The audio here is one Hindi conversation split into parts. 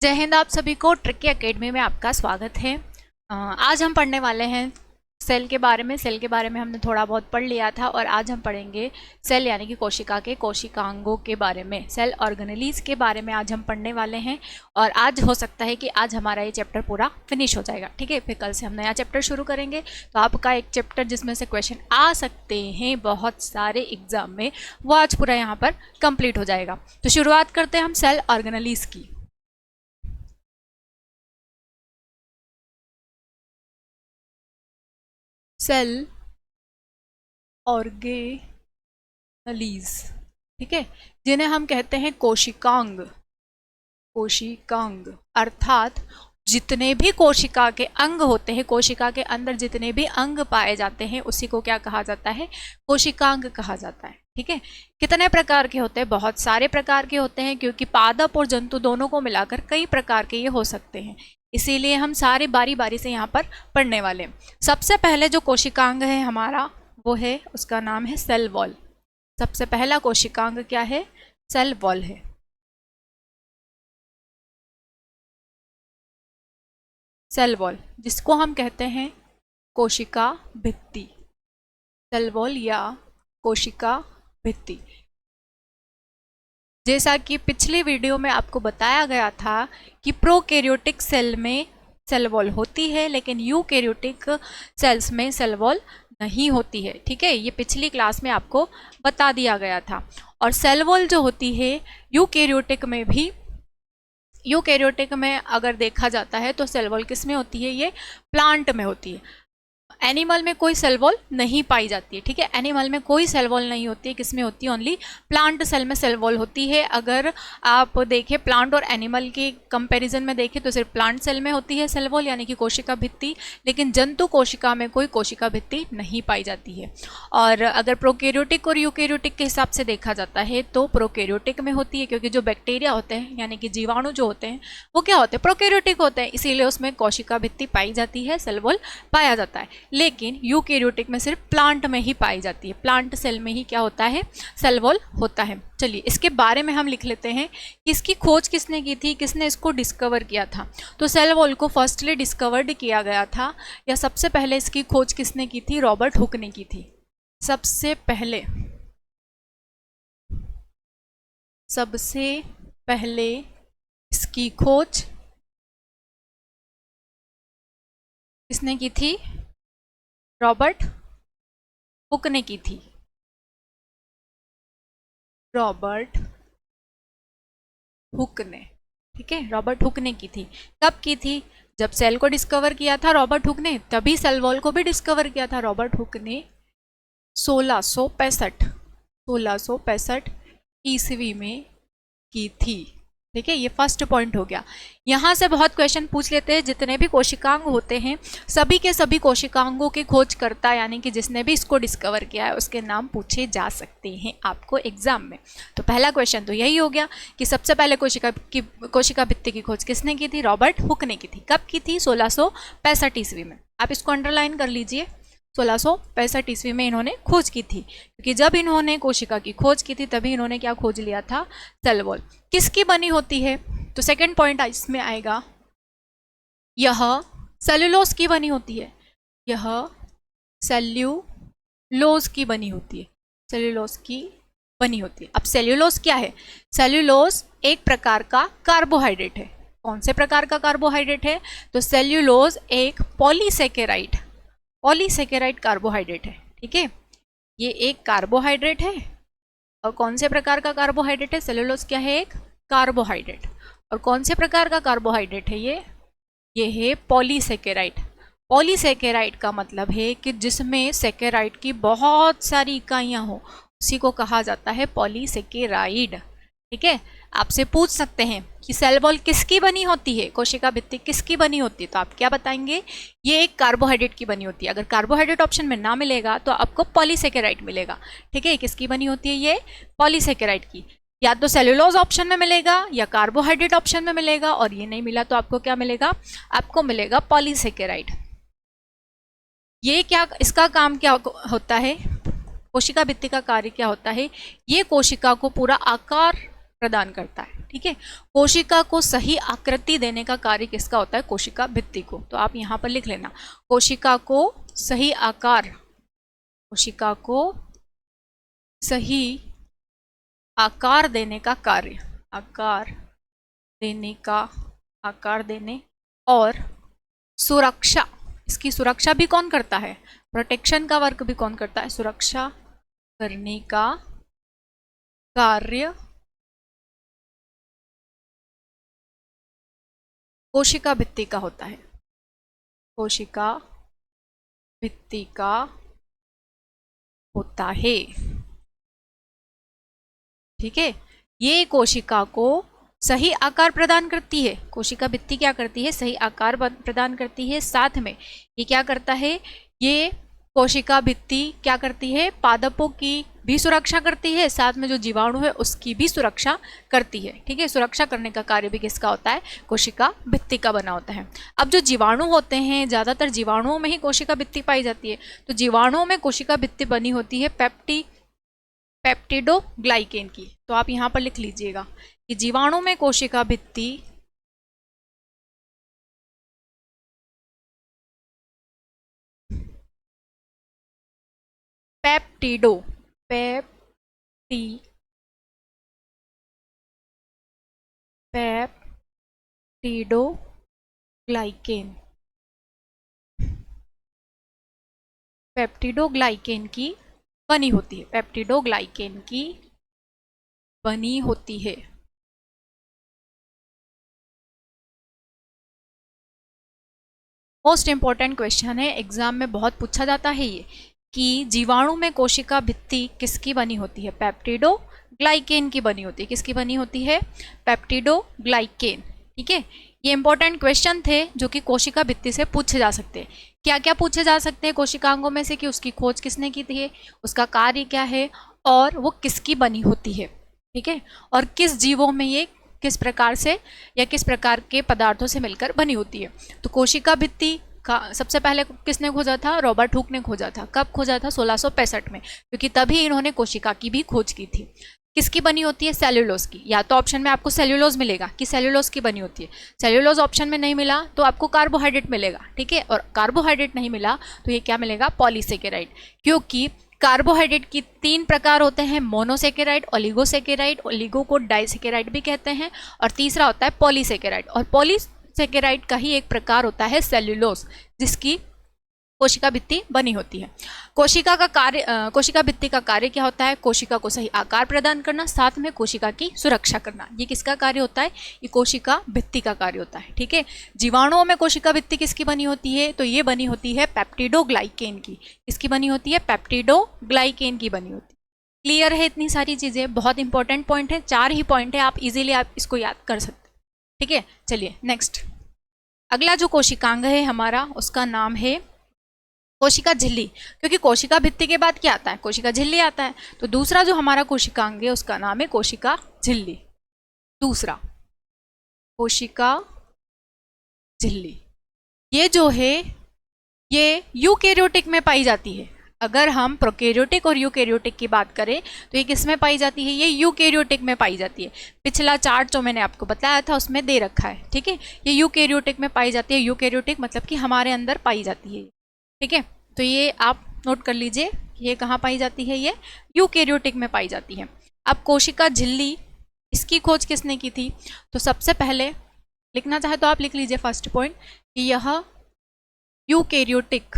जय हिंद। आप सभी को ट्रिकी एकेडमी में आपका स्वागत है। आज हम पढ़ने वाले हैं सेल के बारे में। सेल के बारे में हमने थोड़ा बहुत पढ़ लिया था और आज हम पढ़ेंगे सेल यानी कि कोशिका के कोशिकांगों के बारे में, सेल ऑर्गेनेलीज के बारे में आज हम पढ़ने वाले हैं। और आज हो सकता है कि आज हमारा ये चैप्टर पूरा फिनिश हो जाएगा, ठीक है। फिर कल से हम नया चैप्टर शुरू करेंगे। तो आपका एक चैप्टर जिसमें से क्वेश्चन आ सकते हैं बहुत सारे एग्जाम में, वो आज पूरा यहाँ पर कंप्लीट हो जाएगा। तो शुरुआत करते हैं हम सेल ऑर्गेनेलीज की। सेल ऑर्गेनलीज, ठीक है, जिन्हें हम कहते हैं कोशिकांग। कोशिकांग अर्थात जितने भी कोशिका के अंग होते हैं, कोशिका के अंदर जितने भी अंग पाए जाते हैं, उसी को क्या कहा जाता है? कोशिकांग कहा जाता है, ठीक है। कितने प्रकार के होते हैं? बहुत सारे प्रकार के होते हैं, क्योंकि पादप और जंतु दोनों को मिलाकर कई प्रकार के ये हो सकते हैं। इसीलिए हम सारे बारी बारी से यहाँ पर पढ़ने वाले हैं। सबसे पहले जो कोशिकांग है हमारा, वो है, उसका नाम है सेल वॉल। सबसे पहला कोशिकांग क्या है? सेल वॉल है। सेल वॉल, जिसको हम कहते हैं कोशिका भित्ति। सेल वॉल या कोशिका भित्ति। जैसा कि पिछली वीडियो में आपको बताया गया था कि प्रोकैरियोटिक सेल में सेल वॉल होती है, लेकिन यूकैरियोटिक सेल्स में सेल वॉल नहीं होती है, ठीक है। ये पिछली क्लास में आपको बता दिया गया था। और सेल वॉल जो होती है यूकैरियोटिक में भी, यूकैरियोटिक में अगर देखा जाता है तो सेल वॉल किस में होती है? ये प्लांट में होती है। एनिमल में कोई सेल वॉल नहीं पाई जाती है, ठीक है। एनिमल में कोई सेल वॉल नहीं होती है। किस में होती है? ओनली प्लांट सेल में सेल वॉल होती है। अगर आप देखें प्लांट और एनिमल के कंपैरिजन में देखें तो सिर्फ प्लांट सेल में होती है सेल वॉल यानी कि कोशिका भित्ति, लेकिन जंतु कोशिका में कोई कोशिका भित्ति नहीं पाई जाती है। और अगर प्रोकैरियोटिक और यूकैरियोटिक के हिसाब से देखा जाता है तो प्रोकैरियोटिक में होती है, क्योंकि जो बैक्टीरिया होते हैं यानी कि जीवाणु जो होते हैं वो क्या होते हैं? प्रोकैरियोटिक होते हैं, इसीलिए उसमें कोशिका भित्ति पाई जाती है, सेल वॉल पाया जाता है। लेकिन यूकैरियोटिक में सिर्फ प्लांट में ही पाई जाती है, प्लांट सेल में ही क्या होता है? सेल वॉल होता है। चलिए इसके बारे में हम लिख लेते हैं कि इसकी खोज किसने की थी, किसने इसको डिस्कवर किया था। तो सेल वॉल को फर्स्टली डिस्कवर्ड किया गया था, या सबसे पहले इसकी खोज किसने की थी? रॉबर्ट हुक ने की थी। सबसे पहले इसकी खोज किसने की थी? रॉबर्ट हुक ने की थी। रॉबर्ट हुक ने, ठीक है, रॉबर्ट हुक ने की थी। कब की थी? जब सेल को डिस्कवर किया था रॉबर्ट हुक ने, तभी सेल वॉल को भी डिस्कवर किया था रॉबर्ट हुक ने 1665 ईस्वी में की थी, ठीक है। ये फर्स्ट पॉइंट हो गया। यहाँ से बहुत क्वेश्चन पूछ लेते हैं। जितने भी कोशिकांग होते हैं, सभी के सभी कोशिकांगों की खोज करता यानी कि जिसने भी इसको डिस्कवर किया है उसके नाम पूछे जा सकते हैं आपको एग्जाम में। तो पहला क्वेश्चन तो यही हो गया कि सबसे पहले कोशिका भित्ति की खोज किसने की थी? रॉबर्ट हुक ने की थी। कब की थी? 1665 ईस्वी में। आप इसको अंडरलाइन कर लीजिए, 1665 ईस्वी में इन्होंने खोज की थी, क्योंकि जब इन्होंने कोशिका की खोज की थी तभी इन्होंने क्या खोज लिया था? Cell wall. किसकी बनी होती है? तो सेकंड पॉइंट इसमें आएगा, यह सेल्यूलोज की बनी होती है। यह सेल्यूलोज की बनी होती है। सेल्यूलोज की बनी होती है। अब सेल्यूलोज क्या है? सेल्यूलोज एक प्रकार का कार्बोहाइड्रेट है। कौन से प्रकार का कार्बोहाइड्रेट है? तो सेल्यूलोज एक पॉलीसेकेराइड कार्बोहाइड्रेट है, ठीक है। ये एक कार्बोहाइड्रेट है। और कौन से प्रकार का कार्बोहाइड्रेट है? सेल्यूलोज क्या है? एक कार्बोहाइड्रेट। और कौन से प्रकार का कार्बोहाइड्रेट है ये है पॉलीसेकेराइड। पॉलीसेकेराइड का मतलब है कि जिसमें सेकेराइड की बहुत सारी इकाइयां हो, उसी को कहा जाता है पॉलीसेकेराइड, ठीक है। आपसे पूछ सकते हैं कि सेल वॉल किसकी बनी होती है, कोशिका भित्ति किसकी बनी होती है, तो आप क्या बताएंगे? ये एक कार्बोहाइड्रेट की बनी होती है। अगर कार्बोहाइड्रेट ऑप्शन में ना मिलेगा तो आपको पॉलीसेकेराइड मिलेगा, ठीक है। किसकी बनी होती है? ये पॉलीसेकेराइड की। या तो सेल्यूलोज ऑप्शन में मिलेगा या कार्बोहाइड्रेट ऑप्शन में मिलेगा, और ये नहीं मिला तो आपको क्या मिलेगा? आपको मिलेगा पॉलीसेकेराइड। ये क्या, इसका काम क्या होता है? कोशिका भित्ति का कार्य क्या होता है? ये कोशिका को पूरा आकार प्रदान करता है। ठीक है, कोशिका को सही आकृति देने का कार्य किसका होता है? कोशिका भित्ति को। तो आप यहाँ पर लिख लेना, कोशिका को सही आकार, कोशिका को सही आकार देने का कार्य, आकार देने और सुरक्षा, इसकी सुरक्षा भी कौन करता है? प्रोटेक्शन का वर्क भी कौन करता है? सुरक्षा करने का कार्य कोशिका भित्ति का होता है। कोशिका भित्ति का होता है। ठीक है, ये कोशिका को सही आकार प्रदान करती है। कोशिका भित्ति क्या करती है? सही आकार प्रदान करती है। साथ में ये क्या करता है? ये कोशिका भित्ति क्या करती है? पादपों की भी सुरक्षा करती है, साथ में जो जीवाणु है उसकी भी सुरक्षा करती है। ठीक है, सुरक्षा करने का कार्य भी किसका होता है? कोशिका भित्ति का बना होता है। अब जो जीवाणु होते हैं, ज़्यादातर जीवाणुओं में ही कोशिका भित्ति पाई जाती है। तो जीवाणुओं में कोशिका भित्ति बनी होती है पेप्टिडोग्लाइकेन की। तो आप यहाँ पर लिख लीजिएगा कि जीवाणु में कोशिका भित्ति पेप्टिडोग्लाइकेन की बनी होती है। पेप्टिडोग्लाइकेन की बनी होती है। मोस्ट इंपॉर्टेंट क्वेश्चन है, एग्जाम में बहुत पूछा जाता है ये, कि जीवाणु में कोशिका भित्ति किसकी बनी होती है? पेप्टिडोग्लाइकेन की बनी होती है। किसकी बनी होती है? पेप्टिडोग्लाइकेन। ठीक है, ये इंपॉर्टेंट क्वेश्चन थे जो कि कोशिका भित्ति से पूछे जा सकते हैं। क्या क्या पूछे जा सकते हैं कोशिकांगों में से? कि उसकी खोज किसने की थी, उसका कार्य क्या है, और वो किसकी बनी होती है। ठीक है, और किस जीवों में ये किस प्रकार से या किस प्रकार के पदार्थों से मिलकर बनी होती है। तो कोशिका भित्ति का सबसे पहले किसने खोजा था? रॉबर्ट हुक ने खोजा था। कब खोजा था? 1665 में, क्योंकि तभी इन्होंने कोशिका की भी खोज की थी। किसकी बनी होती है? सेल्यूलोज की। या तो ऑप्शन में आपको सेल्यूलोज मिलेगा कि सेल्यूलोज की बनी होती है, सेल्यूलोज ऑप्शन में नहीं मिला तो आपको कार्बोहाइड्रेट मिलेगा। ठीक है, और कार्बोहाइड्रेट नहीं मिला तो ये क्या मिलेगा? पॉलीसेकेराइड। क्योंकि कार्बोहाइड्रेट की 3 प्रकार होते हैं, मोनोसेकेराइड, ओलिगोसेकेराइड, ओलिगो को डाइसेकेराइड भी कहते हैं, और तीसरा होता है पॉलीसेकेराइड। और पॉलीसेकेराइड का ही एक प्रकार होता है सेल्यूलोज, जिसकी कोशिका भित्ति बनी होती है। कोशिका भित्ति का कार्य क्या होता है? कोशिका को सही आकार प्रदान करना, साथ में कोशिका की सुरक्षा करना। ये किसका कार्य होता है? ये कोशिका भित्ति का कार्य होता है। ठीक है, जीवाणुओं में कोशिका भित्ति किसकी बनी होती है? तो ये बनी होती है पेप्टिडोग्लाइकेन की। किसकी बनी होती है? पेप्टिडोग्लाइकेन की बनी होती है। क्लियर है? इतनी सारी चीजें बहुत इंपॉर्टेंट पॉइंट है, 4 ही पॉइंट है, आप इजीली आप इसको याद कर सकते हैं। ठीक है, चलिए नेक्स्ट। अगला जो कोशिकांग है हमारा, उसका नाम है कोशिका झिल्ली। क्योंकि कोशिका भित्ति के बाद क्या आता है? कोशिका झिल्ली आता है। तो दूसरा जो हमारा कोशिकांग है उसका नाम है कोशिका झिल्ली। दूसरा कोशिका झिल्ली, ये जो है ये यूकेरियोटिक में पाई जाती है। अगर हम प्रोकैरियोटिक और यूकेरियोटिक की बात करें तो ये किस में पाई जाती है? ये यूकेरियोटिक में पाई जाती है। पिछला चार्ट जो मैंने आपको बताया था उसमें दे रखा है। ठीक है, ये यूकेरियोटिक में पाई जाती है। यूकेरियोटिक मतलब कि हमारे अंदर पाई जाती है। ठीक है, तो ये आप नोट कर लीजिए, ये कहाँ पाई जाती है? ये यूकेरियोटिक में पाई जाती है। अब कोशिका झिल्ली, इसकी खोज किसने की थी? तो सबसे पहले लिखना चाहे तो आप लिख लीजिए फर्स्ट पॉइंट कि यह यूकेरियोटिक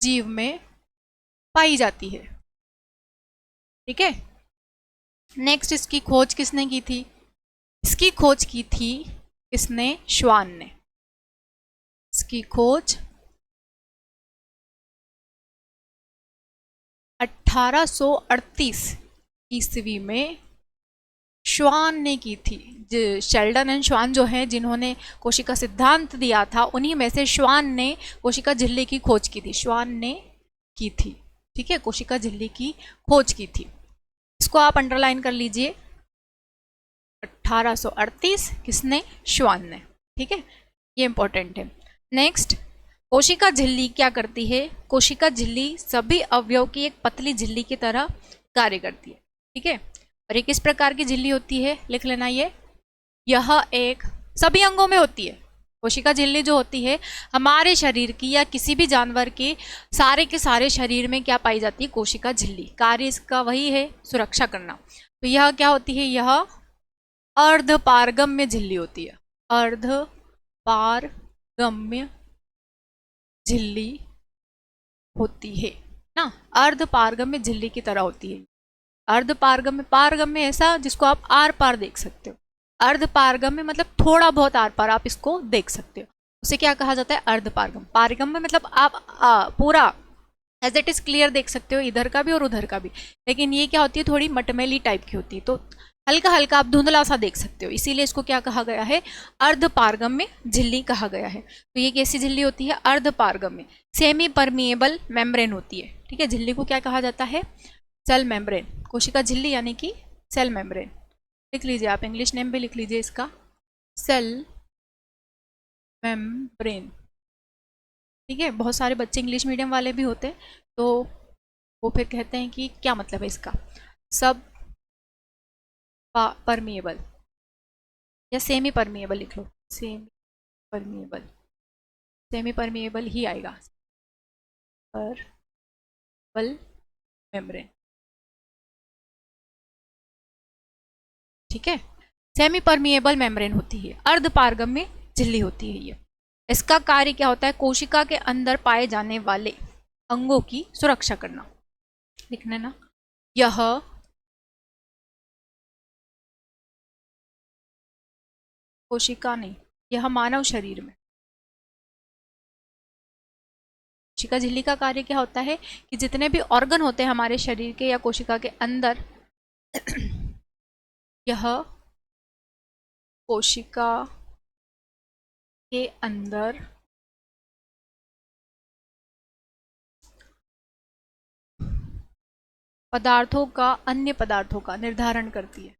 जीव में पाई जाती है। ठीक है, नेक्स्ट इसकी खोज किसने की थी? इसकी खोज की थी किसने? श्वान ने। इसकी खोज 1838 ईस्वी में श्वान ने की थी। शेल्डन एंड श्वान जो है, जिन्होंने कोशिका सिद्धांत दिया था, उन्हीं में से श्वान ने कोशिका झिल्ली की खोज की थी। श्वान ने की थी। ठीक है, कोशिका झिल्ली की खोज की थी। इसको आप अंडरलाइन कर लीजिए, 1838 किसने? श्वान ने। ठीक है, ये इंपॉर्टेंट है। नेक्स्ट कोशिका झिल्ली क्या करती है? कोशिका झिल्ली सभी अवयव की एक पतली झिल्ली की तरह कार्य करती है, ठीक है। और ये किस प्रकार की झिल्ली होती है? लिख लेना ये। यह एक सभी अंगों में होती है। कोशिका झिल्ली जो होती है हमारे शरीर की या किसी भी जानवर के सारे शरीर में क्या पाई जाती है? कोशिका झिल्ली। कार्य इसका वही है, सुरक्षा करना। तो यह क्या होती है? यह अर्धपारगम्य झिल्ली होती है। अर्धपारगम्य झिल्ली होती है ना, अर्धपारगम्य झिल्ली की तरह होती है। अर्धपारगम्य, पारगम्य ऐसा जिसको आप आर पार देख सकते हो। अर्धपारगम्य मतलब थोड़ा बहुत आर पार आप इसको देख सकते हो, उसे क्या कहा जाता है? अर्धपारगम। पारगम्य मतलब आप पूरा एज इट इज क्लियर देख सकते हो, इधर का भी और उधर का भी। लेकिन ये क्या होती है? थोड़ी मटमैली टाइप की होती है, तो हल्का हल्का आप धुंधला सा देख सकते हो, इसीलिए इसको क्या कहा गया है? अर्धपारगम्य झिल्ली कहा गया है। तो ये कैसी झिल्ली होती है? अर्धपारगम्य। सेमी परमिएबल मेम्ब्रेन होती है, ठीक है। झिल्ली को क्या कहा जाता है? Cell membrane. कोशिका झिल्ली यानी कि सेल मेम्ब्रेन। लिख लीजिए, आप इंग्लिश नेम भी लिख लीजिए इसका, सेल मेम्ब्रेन, ठीक है। बहुत सारे बच्चे इंग्लिश मीडियम वाले भी होते हैं, तो वो फिर कहते हैं कि क्या मतलब है इसका। सब परमिएबल या सेमी परमिएबल लिख लो, सेमी परमिएबल, सेमी परमिएबल ही आएगा, परमिएबल मेम्ब्रेन, ठीक है। सेमी परमिएबल मेम्ब्रेन होती है, अर्धपारगम्य झिल्ली होती है ये। इसका कार्य क्या होता है? कोशिका के अंदर पाए जाने वाले अंगों की सुरक्षा करना। लिखना ना, यह कोशिका नहीं, यह मानव शरीर में कोशिका झिल्ली का कार्य क्या होता है कि जितने भी ऑर्गन होते हैं हमारे शरीर के या कोशिका के अंदर, यह कोशिका के अंदर पदार्थों का, अन्य पदार्थों का निर्धारण करती है।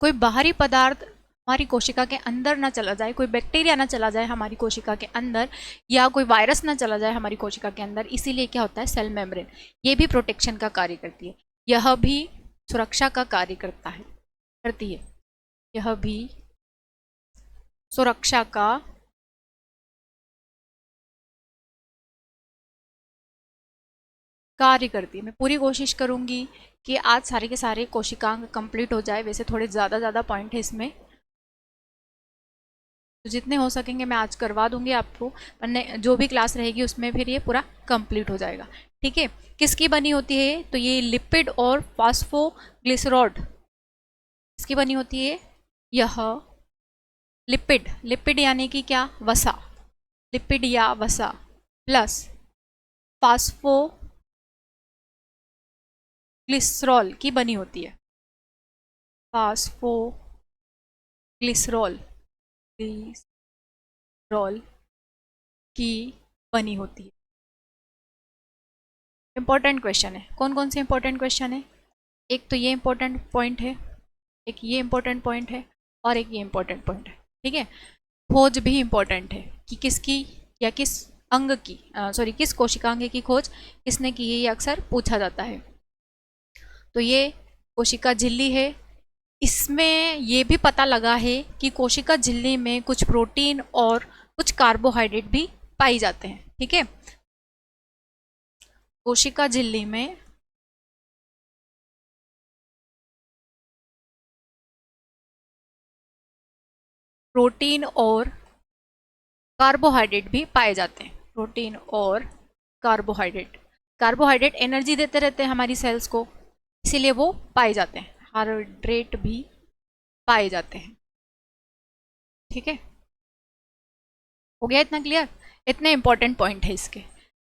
कोई बाहरी पदार्थ हमारी कोशिका के अंदर ना चला जाए, कोई बैक्टीरिया ना चला जाए हमारी कोशिका के अंदर, या कोई वायरस ना चला जाए हमारी कोशिका के अंदर, इसीलिए क्या होता है? Cell membrane. ये भी प्रोटेक्शन का कार्य करती है, यह भी सुरक्षा का कार्य करती है, यह भी सुरक्षा का कार्य करती है। मैं पूरी कोशिश करूंगी कि आज सारे के सारे कोशिकांग कंप्लीट हो जाए। वैसे थोड़े ज़्यादा पॉइंट है इसमें, तो जितने हो सकेंगे मैं आज करवा दूंगी आपको, वरना जो भी क्लास रहेगी उसमें फिर ये पूरा कंप्लीट हो जाएगा, ठीक है। किसकी बनी होती है? तो ये लिपिड और फॉस्फोग्लिसरॉल इसकी बनी होती है। यह लिपिड, लिपिड यानी कि क्या? वसा, लिपिड या वसा प्लस फास्फोग्लिसरॉल की बनी होती है। फास्फोग्लिसरॉल की बनी होती है। इंपॉर्टेंट क्वेश्चन है। कौन कौन से इंपॉर्टेंट क्वेश्चन है? एक तो ये इंपॉर्टेंट पॉइंट है, एक ये इंपॉर्टेंट पॉइंट है, और एक ये इंपॉर्टेंट पॉइंट है, ठीक है। खोज भी इंपॉर्टेंट है कि किसकी या किस अंग की, किस कोशिकांग की खोज किसने की है, ये अक्सर पूछा जाता है। तो ये कोशिका झिल्ली है। इसमें ये भी पता लगा है कि कोशिका झिल्ली में कुछ प्रोटीन और कुछ कार्बोहाइड्रेट भी पाई जाते हैं, ठीक है। कोशिका झिल्ली में प्रोटीन और कार्बोहाइड्रेट भी पाए जाते हैं। प्रोटीन और कार्बोहाइड्रेट, कार्बोहाइड्रेट एनर्जी देते रहते हैं हमारी सेल्स को, इसीलिए वो पाए जाते हैं। कार्बोहाइड्रेट भी पाए जाते हैं, ठीक है। हो गया इतना क्लियर? इतने इंपॉर्टेंट पॉइंट है इसके।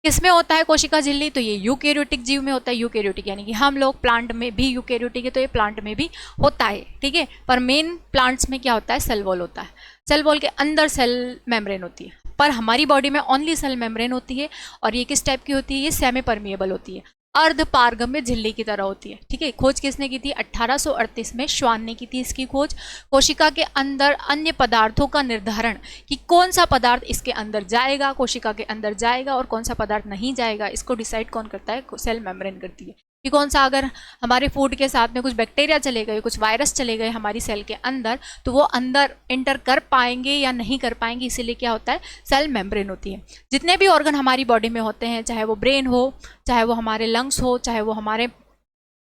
किसमें होता है कोशिका झिल्ली? तो ये यूकेरियोटिक जीव में होता है। यूकेरियोटिक यानी कि हम लोग, प्लांट में भी यूकेरियोटिक है तो ये प्लांट में भी होता है, ठीक है। पर मेन प्लांट्स में क्या होता है? सेल वॉल होता है। सेल वॉल के अंदर सेल मेम्ब्रेन होती है। पर हमारी बॉडी में ओनली सेल मेम्ब्रेन होती है, और ये किस टाइप की होती है, ये सेमी परमिएबल होती है, अर्ध पारगम्य झिल्ली की तरह होती है। ठीक है, खोज किसने की थी, 1838 में श्वान ने की थी इसकी खोज। कोशिका के अंदर अन्य पदार्थों का निर्धारण कि कौन सा पदार्थ इसके अंदर जाएगा, कोशिका के अंदर जाएगा, और कौन सा पदार्थ नहीं जाएगा, इसको डिसाइड कौन करता है, सेल मेम्ब्रेन करती है। कि कौन सा, अगर हमारे फूड के साथ में कुछ बैक्टीरिया चले गए, कुछ वायरस चले गए हमारी सेल के अंदर, तो वो अंदर एंटर कर पाएंगे या नहीं कर पाएंगे, इसीलिए क्या होता है, सेल मेम्ब्रेन होती है। जितने भी ऑर्गन हमारी बॉडी में होते हैं, चाहे वो ब्रेन हो, चाहे वो हमारे लंग्स हो, चाहे वो हमारे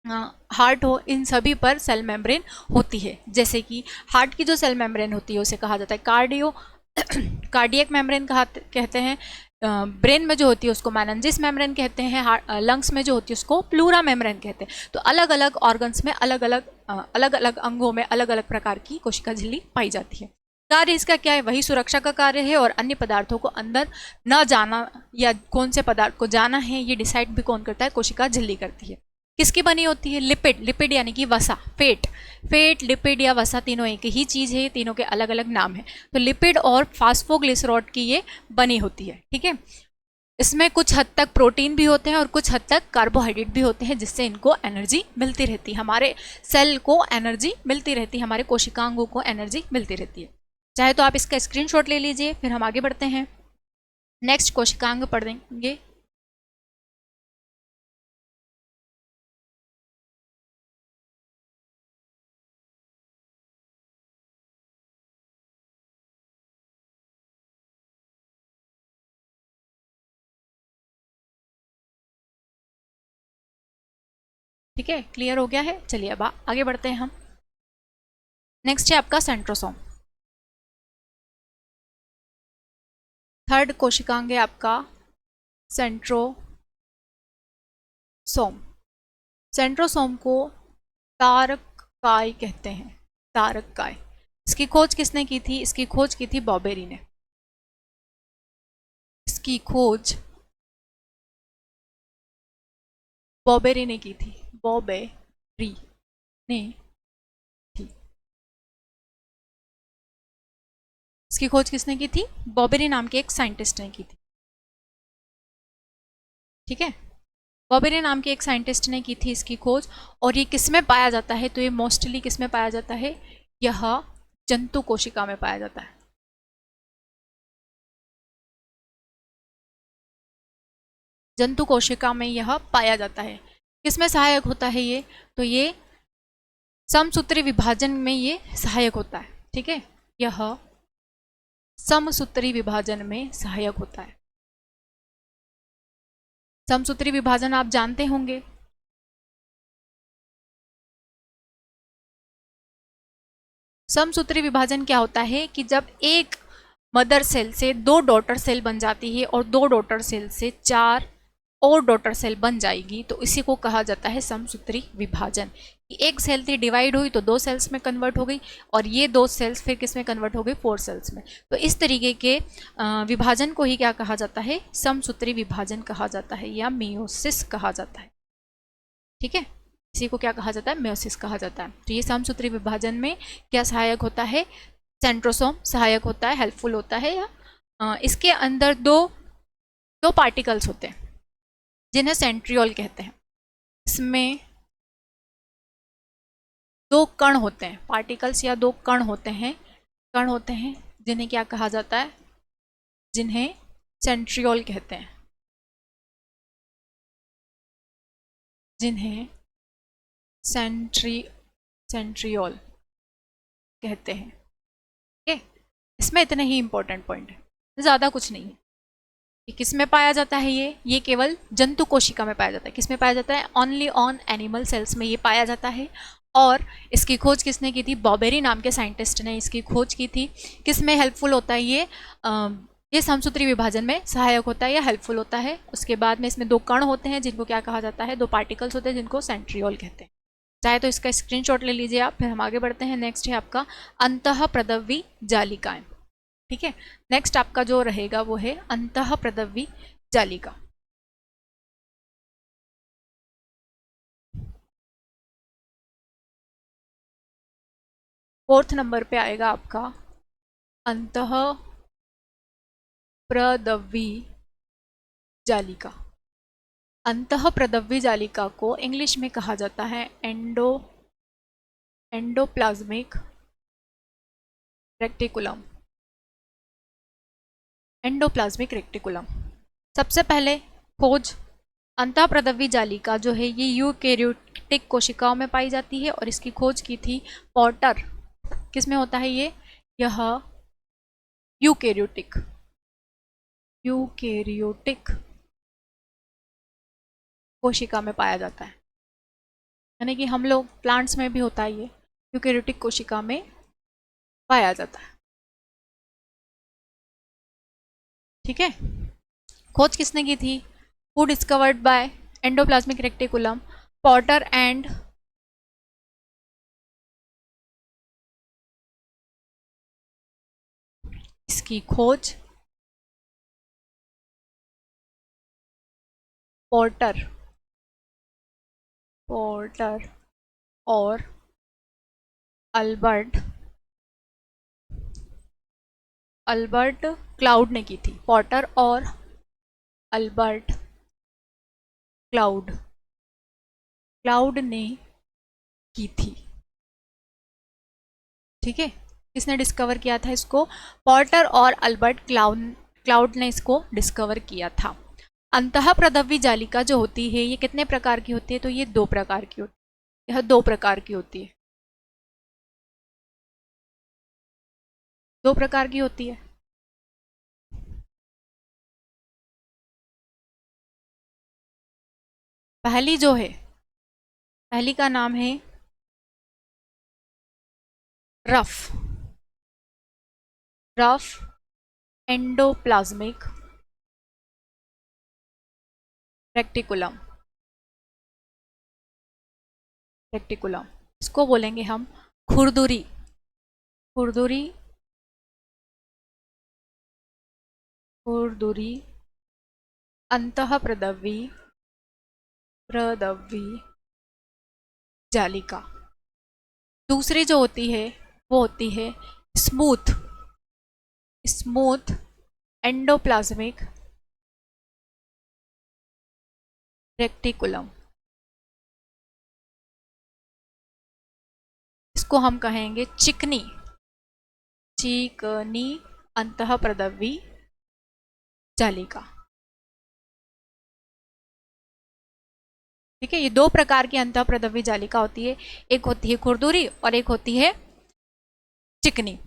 हार्ट हो, इन सभी पर सेल मेम्ब्रेन होती है। जैसे कि हार्ट की जो सेल मेम्ब्रेन होती है उसे कहा जाता है कार्डियक मेम्ब्रेन कहते हैं। ब्रेन में जो होती है उसको मेनिंजिस मेम्ब्रेन कहते हैं। लंग्स में जो होती है उसको प्लूरा मेम्ब्रेन कहते हैं। तो अलग अलग ऑर्गन्स में अलग अलग अंगों में अलग अलग प्रकार की कोशिका झिल्ली पाई जाती है। कार्य इसका क्या है, वही सुरक्षा का कार्य है, और अन्य पदार्थों को अंदर न जाना या कौन से पदार्थ को जाना है ये डिसाइड भी कौन करता है, कोशिका झिल्ली करती है। किसकी बनी होती है, लिपिड यानी कि वसा, फेट लिपिड या वसा तीनों एक ही चीज़ है, तीनों के अलग अलग नाम है। तो लिपिड और फास्फोग्लिसरॉल की ये बनी होती है। ठीक है, इसमें कुछ हद तक प्रोटीन भी होते हैं और कुछ हद तक कार्बोहाइड्रेट भी होते हैं, जिससे इनको एनर्जी मिलती रहती है, हमारे सेल को एनर्जी मिलती रहती है, हमारे कोशिकांगों को एनर्जी मिलती रहती है। चाहे तो आप इसका स्क्रीनशॉट ले लीजिए, फिर हम आगे बढ़ते हैं, नेक्स्ट कोशिकांग पढ़ेंगे। ठीक है, क्लियर हो गया है। चलिए अब आगे बढ़ते हैं हम। नेक्स्ट है आपका सेंट्रोसोम। थर्ड कोशिकांग है आपका सेंट्रोसोम। सेंट्रोसोम को तारक काय कहते हैं, तारक काय। इसकी खोज किसने की थी, इसकी खोज की थी बॉबेरी ने। इसकी खोज बॉबेरी ने की थी, बॉबेरी ने थी। इसकी खोज किसने की थी, बॉबेरी नाम के एक साइंटिस्ट ने की थी। ठीक है, बॉबेरी नाम के एक साइंटिस्ट ने की थी इसकी खोज। और ये किस में पाया जाता है, तो ये मोस्टली किस में पाया जाता है, यह जंतु कोशिका में पाया जाता है। जंतु कोशिका में यह पाया जाता है। किसमें सहायक होता है ये, तो ये समसूत्री विभाजन में ये सहायक होता है। ठीक है, यह समसूत्री विभाजन में सहायक होता है। समसूत्री विभाजन आप जानते होंगे। समसूत्री विभाजन क्या होता है कि जब एक मदर सेल से दो डॉटर सेल बन जाती है और दो डॉटर सेल से चार और डॉटर सेल बन जाएगी, तो इसी को कहा जाता है समसूत्री विभाजन। एक सेल थी डिवाइड हुई तो दो सेल्स में कन्वर्ट हो गई, और ये दो सेल्स फिर किस में कन्वर्ट हो गई, फोर सेल्स में। तो इस तरीके के विभाजन को ही क्या कहा जाता है, समसूत्री विभाजन कहा जाता है, या मियोसिस कहा जाता है। ठीक है, इसी को क्या कहा जाता है, मियोसिस कहा जाता है। तो ये समसूत्री विभाजन में क्या सहायक होता है, सेंट्रोसोम सहायक होता है, हेल्पफुल होता है। या इसके अंदर दो पार्टिकल्स होते हैं जिन्हें सेंट्रियोल कहते हैं। इसमें दो कण होते हैं, पार्टिकल्स या दो कण होते हैं जिन्हें क्या कहा जाता है, जिन्हें सेंट्रियोल कहते हैं, जिन्हें सेंट्रियोल कहते हैं। ठीक है, इसमें इतने ही इंपॉर्टेंट पॉइंट है, ज़्यादा कुछ नहीं है। किस में पाया जाता है ये केवल जंतु कोशिका में पाया जाता है। किस में पाया जाता है, ओनली ऑन एनिमल सेल्स में ये पाया जाता है। और इसकी खोज किसने की थी, बॉबेरी नाम के साइंटिस्ट ने इसकी खोज की थी। किस में हेल्पफुल होता है ये समसूत्री विभाजन में सहायक होता है या हेल्पफुल होता है। उसके बाद में इसमें दो कण होते हैं जिनको क्या कहा जाता है, दो पार्टिकल्स होते हैं जिनको सेंट्रियोल कहते हैं। चाहे तो इसका स्क्रीनशॉट ले लीजिए आप, फिर हम आगे बढ़ते हैं। नेक्स्ट है आपका अंतःप्रदवी जालिकाएं। ठीक है, नेक्स्ट आपका जो रहेगा वो है अंतःप्रदवी जालिका। फोर्थ नंबर पे आएगा आपका अंतः प्रदव्वी जालिका। अंतः प्रदव्वी जालिका को इंग्लिश में कहा जाता है एंडोप्लाज्मिक रेक्टिकुलम। Endoplasmic reticulum. सबसे पहले खोज, अंतः प्रदव्वी जालिका जो है ये यूकैरियोटिक कोशिकाओं में पाई जाती है और इसकी खोज की थी पॉटर। किस में होता है ये? यह यूकैरियोटिक कोशिका में पाया जाता है, यानी कि हम लोग प्लांट्स में भी होता है, ये यूकैरियोटिक कोशिका में पाया जाता है। ठीक है, खोज किसने की थी? Who discovered by endoplasmic reticulum? Potter and इसकी खोज पॉटर और अल्बर्ट क्लाउड ने की थी। पॉटर और अल्बर्ट क्लाउड ने की थी। ठीक है, किसने डिस्कवर किया था इसको? पॉटर और अल्बर्ट क्लाउड ने इसको डिस्कवर किया था। अंतः प्रदव्वी जालिका जो होती है ये कितने प्रकार की होती है? तो ये 2 प्रकार की होती है। यह 2 प्रकार की होती है। 2 प्रकार की होती है। पहली जो है, पहली का नाम है रफ एंडोप्लाज्मिक रेक्टिकुलम। इसको बोलेंगे हम खुरदुरी अंतः प्रदव्वी जालिका। दूसरी जो होती है वो होती है स्मूथ एंडोप्लाज्मिक रेक्टिकुलम। इसको हम कहेंगे चिकनी अंतः प्रदव्वी जालिका। ठीक है, ये 2 प्रकार की अंतः प्रदव्वी जालिका होती है। एक होती है खुरदुरी और एक होती है चिकनी,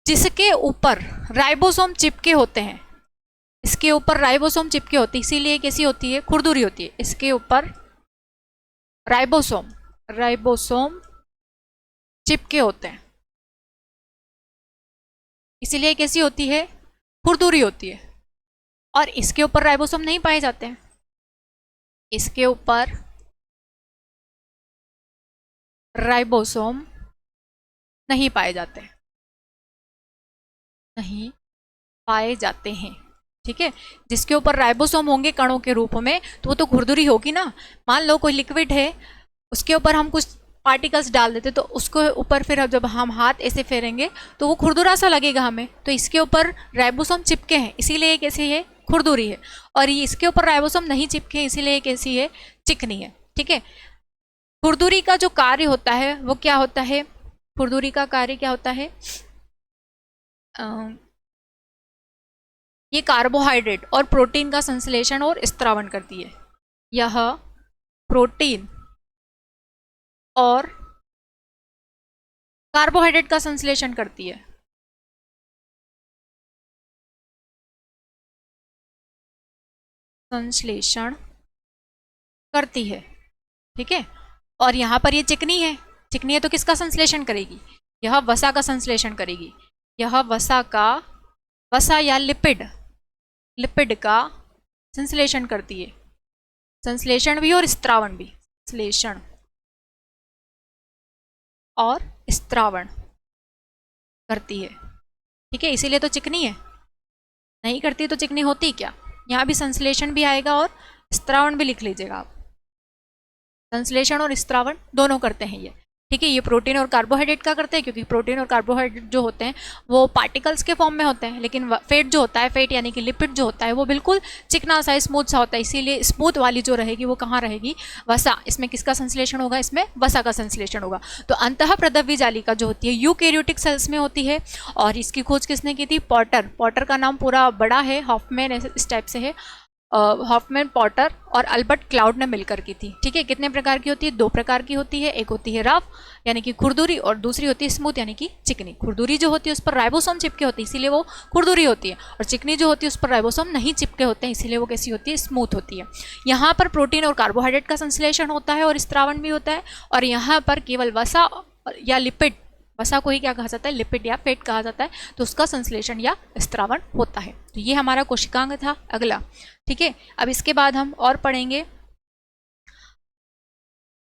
जिसके ऊपर राइबोसोम चिपके होते हैं। इसके ऊपर राइबोसोम चिपके होती है, इसीलिए कैसी होती है? खुरदुरी होती है। इसके ऊपर राइबोसोम चिपके होते हैं, इसीलिए कैसी होती है? खुरदुरी होती है। और इसके ऊपर राइबोसोम नहीं पाए जाते हैं। इसके ऊपर राइबोसोम नहीं पाए जाते हैं। ठीक है, जिसके ऊपर राइबोसोम होंगे कणों के रूप में, तो वो तो खुरदुरी होगी ना। मान लो कोई लिक्विड है, उसके ऊपर हम कुछ पार्टिकल्स डाल देते तो उसको ऊपर फिर जब हम हाथ ऐसे फेरेंगे तो वो खुरदुरा सा लगेगा हमें। तो इसके ऊपर राइबोसोम चिपके हैं, इसीलिए कैसी है? खुरदुरी है। और ये इसके ऊपर राइबोसोम नहीं चिपके, इसीलिए कैसी है? चिकनी है। ठीक है, खुरदुरी का जो कार्य होता है वो क्या होता है? खुरदुरी का कार्य क्या होता है? ये कार्बोहाइड्रेट और प्रोटीन का संश्लेषण और स्त्रावण करती है। यह प्रोटीन और कार्बोहाइड्रेट का संश्लेषण करती है। ठीक है, और यहां पर ये चिकनी है तो किसका संश्लेषण करेगी? यह वसा का संश्लेषण करेगी। यह वसा या लिपिड का संश्लेषण करती है। संश्लेषण भी और स्त्रावण भी। संश्लेषण और स्त्रावण करती है। ठीक है, इसीलिए तो चिकनी है। नहीं करती तो चिकनी होती क्या? यहाँ भी संश्लेषण भी आएगा और स्त्रावण भी लिख लीजिएगा आप। संश्लेषण और स्त्रावण दोनों करते हैं ये। ठीक है। ये प्रोटीन और कार्बोहाइड्रेट का करते हैं, क्योंकि प्रोटीन और कार्बोहाइड्रेट जो होते हैं वो पार्टिकल्स के फॉर्म में होते हैं, लेकिन फैट जो होता है, फैट यानी कि लिपिड जो होता है, वो बिल्कुल चिकना सा स्मूथ सा होता है। इसीलिए स्मूथ वाली जो रहेगी वो कहाँ रहेगी, वसा। इसमें किसका संश्लेषण होगा, इसमें वसा का संश्लेषण होगा। तो अंतः प्रदव्य जालिका जो होती है यूकैरियोटिक सेल्स में होती है, और इसकी खोज किसने की थी, पॉटर। पॉटर का नाम पूरा बड़ा है, हॉफमैन इस टाइप से है, हॉफमैन, पॉटर और अल्बर्ट क्लाउड ने मिलकर की थी। ठीक है। कितने प्रकार की होती है, 2 प्रकार की होती है। एक होती है रफ यानी कि खुरदुरी, और दूसरी होती है स्मूथ यानी कि चिकनी। खुरदुरी जो होती है उस पर राइबोसोम चिपके होते हैं, इसीलिए वो खुरदुरी होती है, और चिकनी जो होती है उस पर राइबोसोम नहीं चिपके होते हैं, इसीलिए वो कैसी होती है, स्मूथ होती है। यहाँ पर प्रोटीन और कार्बोहाइड्रेट का संश्लेषण होता है और स्त्रावण भी होता है, और यहाँ पर केवल वसा या लिपिड, वसा को ही क्या कहा जाता है, लिपिड या फैट कहा जाता है, तो उसका संश्लेषण या स्त्रावण होता है। तो ये हमारा कोशिकांग था अगला। ठीक है। अब इसके बाद हम और पढ़ेंगे,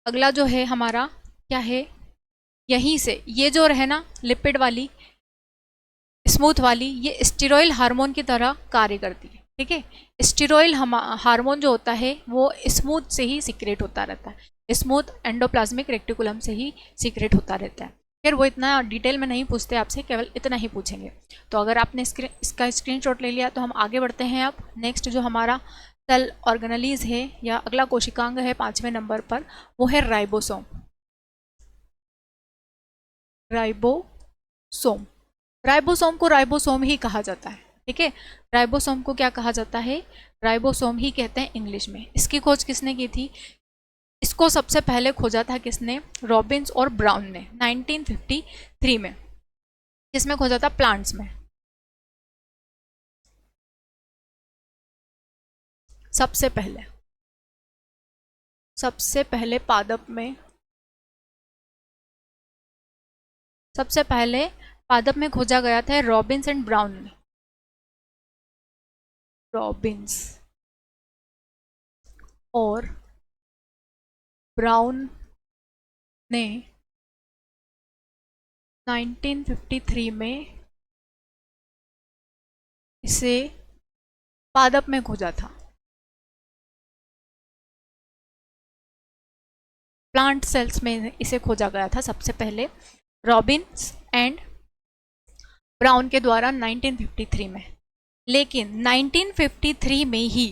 अगला जो है हमारा क्या है, यहीं से ये जो रहे ना लिपिड वाली, स्मूथ वाली, ये स्टेरॉयल हार्मोन की तरह कार्य करती है। ठीक है। स्टेरॉयल हार्मोन जो होता है वो स्मूथ से ही सीक्रेट होता रहता है, स्मूथ एंडोप्लाज्मिक रेक्टिकुलम से ही सीक्रेट होता रहता है। फिर वो इतना डिटेल में नहीं पूछते आपसे, केवल इतना ही पूछेंगे। तो अगर आपने इसका स्क्रीनशॉट ले लिया तो हम आगे बढ़ते हैं। अब नेक्स्ट जो हमारा सेल ऑर्गेनेलीज है या अगला कोशिकांग है 5वें नंबर पर, वो है राइबोसोम। राइबोसोम, राइबोसोम को राइबोसोम ही कहा जाता है। ठीक है। राइबोसोम को क्या कहा जाता है, राइबोसोम ही कहते हैं इंग्लिश में। इसकी खोज किसने की थी, इसको सबसे पहले खोजा था किसने, रॉबिन्स और ब्राउन ने 1953 में। किसमें खोजा था, प्लांट्स में। सबसे पहले पादप में, सबसे पहले पादप में खोजा गया था रॉबिन्स एंड ब्राउन ने। रॉबिन्स और ब्राउन ने 1953 में इसे पादप में खोजा था। प्लांट सेल्स में इसे खोजा गया था सबसे पहले रॉबिन्स एंड ब्राउन के द्वारा 1953 में। लेकिन 1953 में ही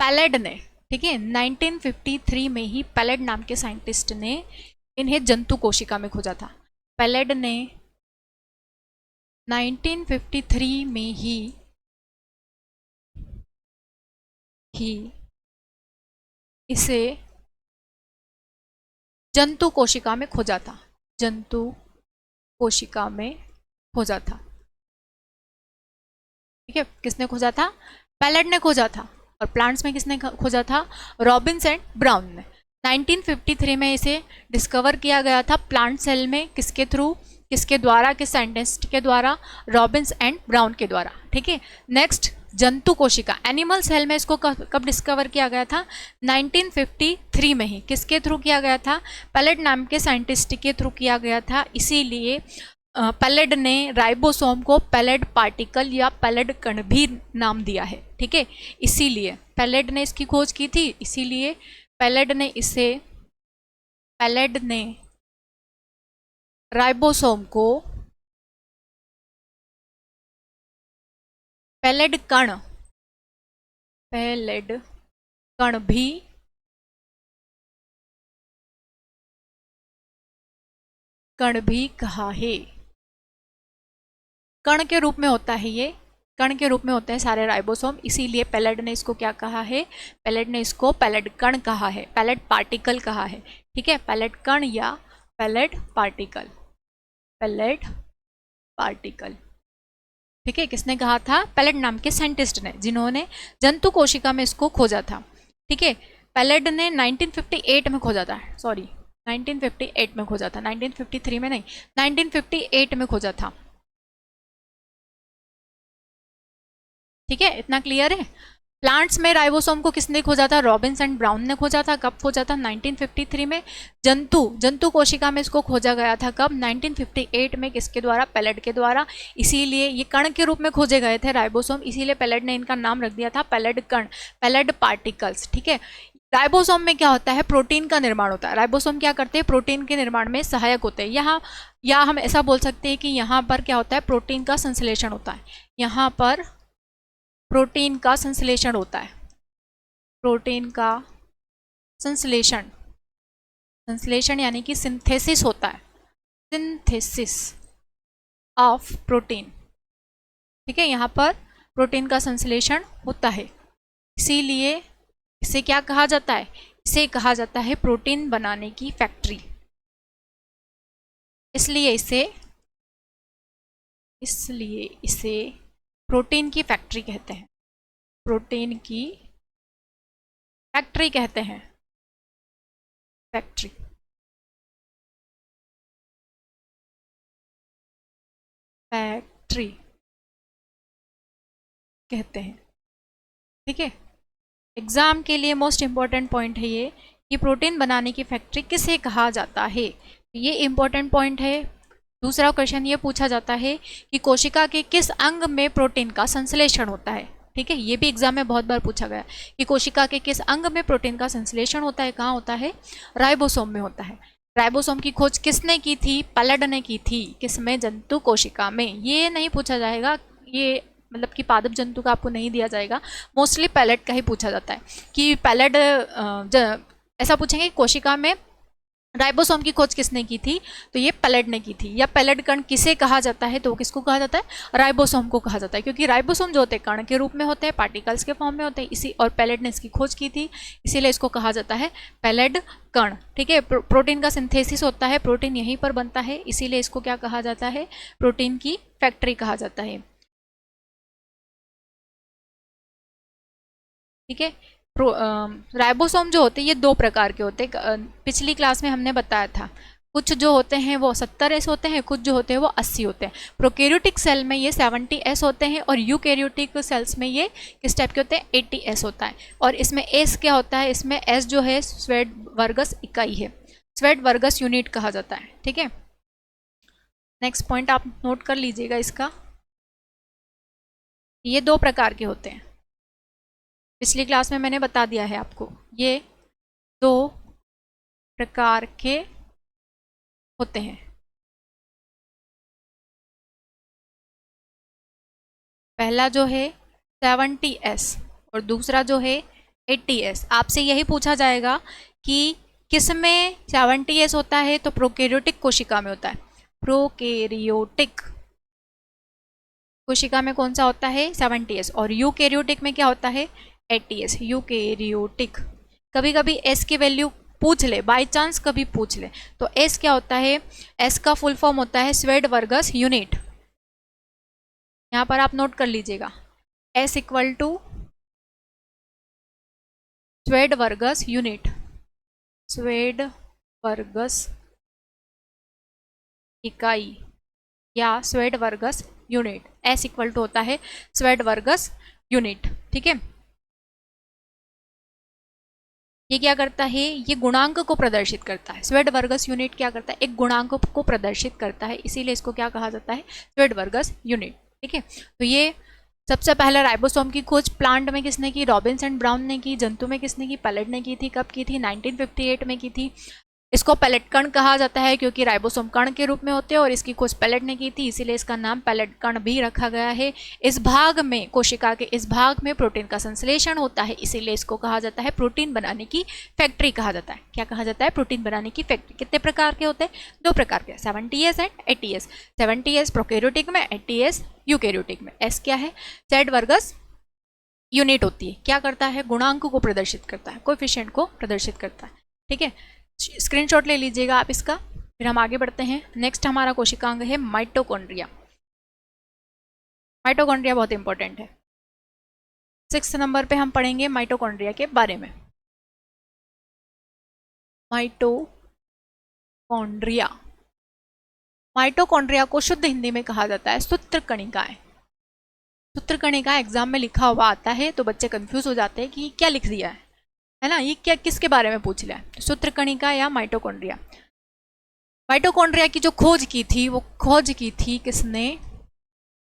पैलेड ने, ठीक है, 1953 में ही पैलेड नाम के साइंटिस्ट ने इन्हें जंतु कोशिका में खोजा था। पैलेड ने 1953 में ही इसे जंतु कोशिका में खोजा था। जंतु कोशिका में खोजा था। ठीक है। किसने खोजा था, पैलेड ने खोजा था। और प्लांट्स में किसने खोजा था, रॉबिन्स एंड ब्राउन ने। 1953 में इसे डिस्कवर किया गया था प्लांट सेल में। किसके थ्रू, किसके द्वारा, किस साइंटिस्ट के द्वारा, रॉबिन्स एंड ब्राउन के द्वारा। ठीक है। नेक्स्ट जंतु कोशिका, एनिमल सेल में इसको कब डिस्कवर किया गया था, 1953 में ही। किसके थ्रू किया गया था, पैलेड नाम के साइंटिस्ट के थ्रू किया गया था। इसीलिए पैलेड ने राइबोसोम को पैलेड पार्टिकल या पैलेड कण भी नाम दिया है। ठीक है। इसीलिए पैलेड ने इसकी खोज की थी, इसीलिए पैलेड ने राइबोसोम को पैलेड कण भी कहा है। कण के रूप में होता है, ये कण के रूप में होते हैं सारे राइबोसोम, इसीलिए पैलेड ने इसको क्या कहा है, पैलेड ने इसको पैलेड कण कहा है, पैलेड पार्टिकल कहा है। ठीक है। पैलेड कण या पैलेड पार्टिकल, पैलेड पार्टिकल। ठीक है। किसने कहा था, पैलेड नाम के साइंटिस्ट ने, जिन्होंने जंतु कोशिका में इसको खोजा था। ठीक है। पैलेड ने 1958 में खोजा था, सॉरी 1958 में खोजा था, 1953 में नहीं, 1958 में खोजा था। ठीक है। इतना क्लियर है। प्लांट्स में राइबोसोम को किसने खोजा था, रॉबिन्स एंड ब्राउन ने खोजा था। कब खोजा था, 1953 में। जंतु कोशिका में इसको खोजा गया था कब, 1958 में। किसके द्वारा, पैलेड के द्वारा। इसीलिए ये कण के रूप में खोजे गए थे राइबोसोम, इसीलिए पैलेड ने इनका नाम रख दिया था पैलेड कण, पैलेड पार्टिकल्स। ठीक है। राइबोसोम में क्या होता है, प्रोटीन का निर्माण होता है। राइबोसोम क्या करते हैं, प्रोटीन के निर्माण में सहायक होते हैं। यहाँ या हम ऐसा बोल सकते हैं कि यहाँ पर क्या होता है, प्रोटीन का संश्लेषण होता है। यहाँ पर प्रोटीन का संश्लेषण होता है, प्रोटीन का संश्लेषण, संश्लेषण यानी कि सिंथेसिस होता है, सिंथेसिस ऑफ प्रोटीन। ठीक है, यहाँ पर प्रोटीन का संश्लेषण होता है, इसीलिए इसे क्या कहा जाता है, इसे कहा जाता है प्रोटीन बनाने की फैक्ट्री। इसलिए इसे प्रोटीन की फैक्ट्री कहते हैं, प्रोटीन की फैक्ट्री कहते हैं, फैक्ट्री। फैक्ट्री कहते हैं। ठीक है, एग्जाम के लिए मोस्ट इंपॉर्टेंट पॉइंट है ये कि प्रोटीन बनाने की फैक्ट्री किसे कहा जाता है, ये इंपॉर्टेंट पॉइंट है। दूसरा क्वेश्चन ये पूछा जाता है कि कोशिका के किस अंग में प्रोटीन का संश्लेषण होता है। ठीक है, ये भी एग्जाम में बहुत बार पूछा गया कि कोशिका के किस अंग में प्रोटीन का संश्लेषण होता है, कहाँ होता है, राइबोसोम में होता है। राइबोसोम की खोज किसने की थी, पैलेड ने की थी, किसमें, जंतु कोशिका में। ये नहीं पूछा जाएगा, ये मतलब कि पादप जंतु का आपको नहीं दिया जाएगा, मोस्टली पैलेट का ही पूछा जाता है कि पैलेट, ऐसा पूछेंगे कोशिका में राइबोसोम की खोज किसने की थी, तो ये पैलेट ने की थी। या पैलेट कण किसे कहा जाता है, तो किसको कहा जाता है, राइबोसोम को कहा जाता है, क्योंकि राइबोसोम जो होते हैं कण के रूप में होते हैं, पार्टिकल्स के फॉर्म में होते हैं, इसी और पैलेट ने इसकी खोज की थी, इसीलिए इसको कहा जाता है पैलेट कण। ठीक है, प्रोटीन का सिंथेसिस होता है, प्रोटीन यहीं पर बनता है, इसीलिए इसको क्या कहा जाता है, प्रोटीन की फैक्ट्री कहा जाता है। ठीक है, राइबोसोम जो होते हैं ये दो प्रकार के होते हैं, पिछली क्लास में हमने बताया था। कुछ जो होते हैं वो 70S होते हैं, कुछ जो होते हैं वो 80 होते हैं। प्रोकैरियोटिक सेल में ये 70S होते हैं और यूकैरियोटिक सेल्स में ये किस टाइप के होते हैं, 80S होता है। और इसमें S क्या होता है, इसमें S जो है श्वेडवर्गस इकाई है, श्वेडवर्गस यूनिट कहा जाता है। ठीक है, नेक्स्ट पॉइंट आप नोट कर लीजिएगा इसका, ये दो प्रकार के होते हैं, पिछली क्लास में मैंने बता दिया है आपको, ये दो प्रकार के होते हैं। पहला जो है 70S और दूसरा जो है 80S। आपसे यही पूछा जाएगा कि किस में 70S होता है, तो प्रोकैरियोटिक कोशिका में होता है, प्रोकैरियोटिक कोशिका में कौन सा होता है, 70S। और यूकैरियोटिक में क्या होता है, 80S, यूकैरियोटिक। कभी कभी S की वैल्यू पूछ ले, बाय चांस कभी पूछ ले, तो S क्या होता है, S का फुल फॉर्म होता है श्वेडवर्गस यूनिट। यहाँ पर आप नोट कर लीजिएगा, S इक्वल टू श्वेडवर्गस यूनिट, श्वेडवर्गस इकाई या श्वेडवर्गस यूनिट। S इक्वल टू होता है श्वेडवर्गस यूनिट। ठीक है, ये क्या करता है, ये गुणांक को प्रदर्शित करता है। श्वेडवर्गस यूनिट क्या करता है, एक गुणांक को प्रदर्शित करता है, इसीलिए इसको क्या कहा जाता है, श्वेडवर्गस यूनिट। ठीक है, तो ये सबसे पहले राइबोसोम की खोज प्लांट में किसने की, रॉबिन्स एंड ब्राउन ने की। जंतु में किसने की, पैलेट ने की थी। कब की थी, 1958 में की थी। इसको पैलेट कण कहा जाता है क्योंकि राइबोसोम कण के रूप में होते हैं और इसकी खोज पैलेट ने की थी, इसीलिए इसका नाम पैलेट कण भी रखा गया है। इस भाग में, कोशिका के इस भाग में प्रोटीन का संश्लेषण होता है, इसीलिए इसको कहा जाता है प्रोटीन बनाने की फैक्ट्री कहा जाता है। क्या कहा जाता है, प्रोटीन बनाने की फैक्ट्री। कितने प्रकार के होते हैं, दो प्रकार के, 70S and 80S। 70S prokaryotic में, 80S यूकैरियोटिक में। S क्या है, श्वेडवर्गस यूनिट होती है, क्या करता है, गुणांक को प्रदर्शित करता है, कोएफिशिएंट को प्रदर्शित करता है। ठीक है, स्क्रीनशॉट ले लीजिएगा आप इसका, फिर हम आगे बढ़ते हैं। नेक्स्ट हमारा कोशिकांग है माइटोकॉन्ड्रिया। माइटोकॉन्ड्रिया बहुत इंपॉर्टेंट है, 6 नंबर पे हम पढ़ेंगे माइटोकॉन्ड्रिया के बारे में। माइटोकॉन्ड्रिया, माइटोकॉन्ड्रिया को शुद्ध हिंदी में कहा जाता है सूत्रकणिकाएं। सूत्रकणिका एग्जाम में लिखा हुआ आता है तो बच्चे कंफ्यूज हो जाते हैं कि क्या लिख दिया है ना, ये क्या किसके बारे में पूछ लिया है, सूत्रकणिका या माइटोकॉन्ड्रिया। माइटोकॉन्ड्रिया की जो खोज की थी वो खोज की थी किसने,